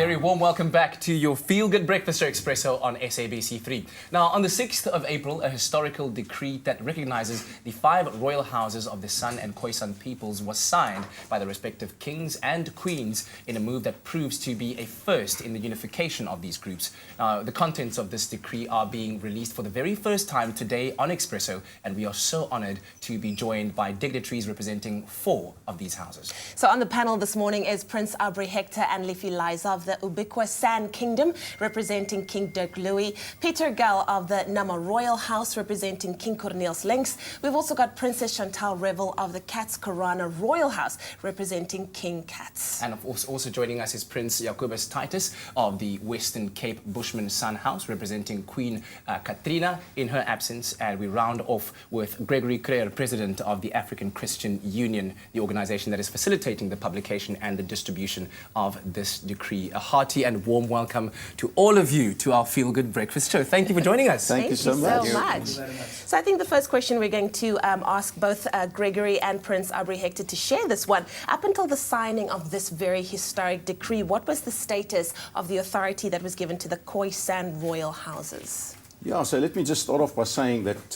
very warm welcome back to your feel-good breakfast show Expresso on SABC3. Now, on the 6th of April, a historical decree that recognises the 5 royal houses of the San and Khoisan peoples was signed by the respective kings and queens in a move that proves to be a first in the unification of these groups. Now, the contents of this decree are being released for the very first time today on Expresso, and we are so honoured to be joined by dignitaries representing 4 of these houses. So on the panel this morning is Prince Aubrey Hector and Liffey Liza of the Khoisan Kingdom, representing King Dirk Louis, Peter Gal of the Nama Royal House, representing King Cornelis Links. We've also got Princess Chantal Revel of the Cats Korana Royal House, representing King Cats. And of course, also joining us is Prince Jacobus Titus of the Western Cape Bushmen Sun House, representing Queen Katrina in her absence. And we round off with Gregory Creer, President of the African Christian Union, the organisation that is facilitating the publication and the distribution of this decree. A hearty and warm welcome to all of you to our Feel Good Breakfast Show. Thank you for joining us. Thank you so much. So I think the first question we're going to ask both Gregory and Prince Aubrey Hector to share this one. Up until the signing of this very historic decree, what was the status of the authority that was given to the Khoisan royal houses? Yeah, so let me just start off by saying that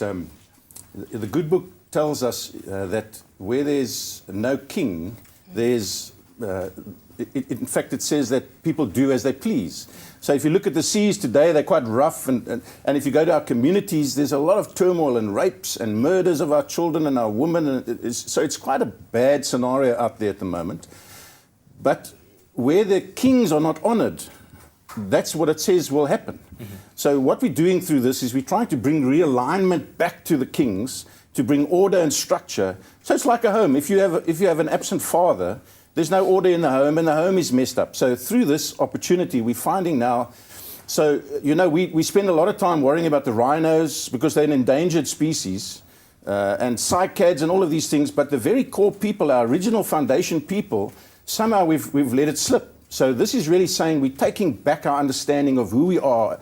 the good book tells us that where there's no king, there's in fact, it says that people do as they please. So if you look at the seas today, they're quite rough. And if you go to our communities, there's a lot of turmoil and rapes and murders of our children and our women. So it's quite a bad scenario out there at the moment. But where the kings are not honoured, that's what it says will happen. Mm-hmm. So what we're doing through this is we're trying to bring realignment back to the kings, to bring order and structure. So it's like a home. If you have an absent father, there's no order in the home, and the home is messed up. So through this opportunity, we're finding now, so, you know, we spend a lot of time worrying about the rhinos because they're an endangered species, and cycads and all of these things, but the very core people, our original foundation people, somehow we've let it slip. So this is really saying we're taking back our understanding of who we are.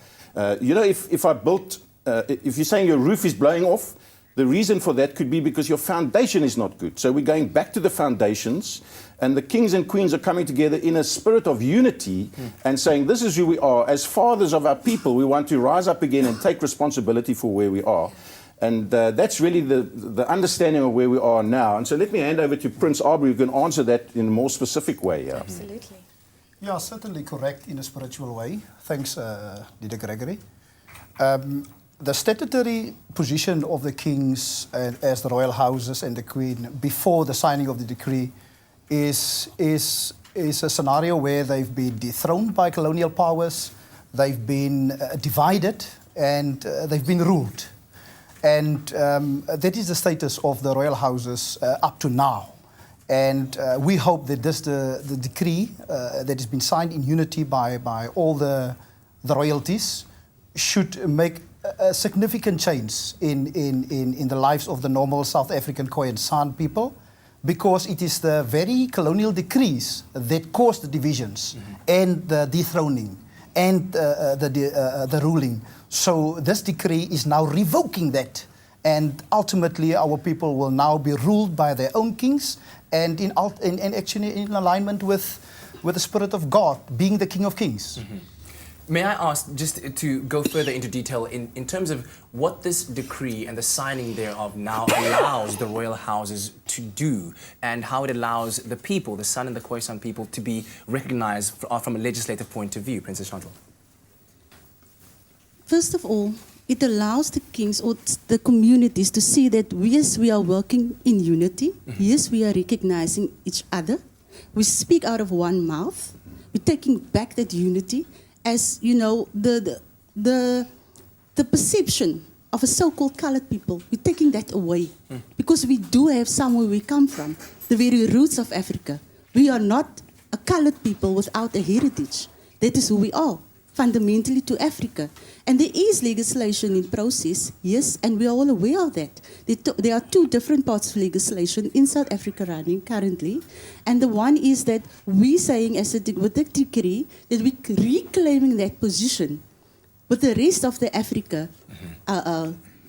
You know, if you're saying your roof is blowing off, the reason for that could be because your foundation is not good. So we're going back to the foundations, and the kings and queens are coming together in a spirit of unity and saying, this is who we are. As fathers of our people, we want to rise up again and take responsibility for where we are. And that's really the understanding of where we are now. And so let me hand over to Prince Aubrey, who can answer that in a more specific way. Yeah. Absolutely. Yeah, certainly correct in a spiritual way. Thanks, Leader Gregory. The statutory position of the kings as the royal houses and the queen before the signing of the decree is a scenario where they've been dethroned by colonial powers, they've been divided, and they've been ruled. And that is the status of the royal houses up to now. And we hope that the decree that has been signed in unity by all the royalties should make a significant change in the lives of the normal South African Khoi and San people, because it is the very colonial decrees that caused the divisions and the dethroning and the ruling. So this decree is now revoking that, and ultimately our people will now be ruled by their own kings and actually in alignment with the Spirit of God, being the King of Kings. Mm-hmm. May I ask, just to go further into detail, in terms of what this decree and the signing thereof now allows the royal houses to do, and how it allows the people, the San and the Khoisan people, to be recognised from a legislative point of view, Princess Chantal? First of all, it allows the kings or the communities to see that yes, we are working in unity, yes, we are recognising each other, we speak out of one mouth, we're taking back that unity. As you know, the perception of a so-called coloured people, we're taking that away. Because we do have somewhere we come from, the very roots of Africa. We are not a coloured people without a heritage. That is who we are, fundamentally to Africa. And there is legislation in process, yes, and we are all aware of that. There are 2 different parts of legislation in South Africa running currently. And the one is that we saying with the decree that we're reclaiming that position with the rest of the Africa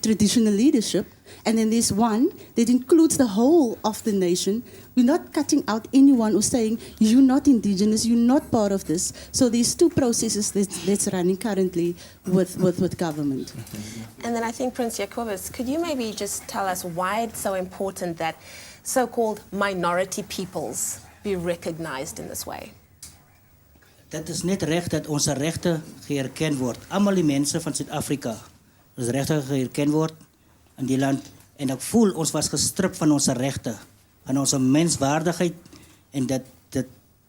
traditional leadership, and then there's one that includes the whole of the nation. We're not cutting out anyone who's saying, you're not indigenous, you're not part of this. So there's two processes that's running currently with government. And then I think, Prince Jacobus, could you maybe just tell us why it's so important that so-called minority peoples be recognized in this way? Dat is net recht dat onze rechten geërkend wordt. Allemaal die mensen van Zuid-Afrika. Onze rechten geërkend wordt in die land. En ik voel ons was gestript van onze rechten. Van onze menswaardigheid. En dat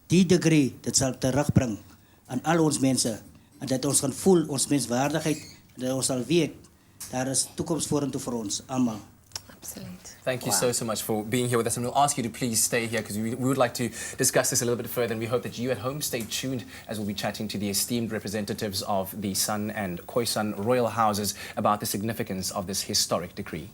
die degree, dat zal terugbrengen aan al ons mensen. En dat ons gaan voelen, onze menswaardigheid. En dat ons zal weten, daar is toekomst voor ons allemaal. Absolutely. Thank you so much for being here with us, and we'll ask you to please stay here because we would like to discuss this a little bit further, and we hope that you at home stay tuned as we'll be chatting to the esteemed representatives of the San and Khoisan royal houses about the significance of this historic decree.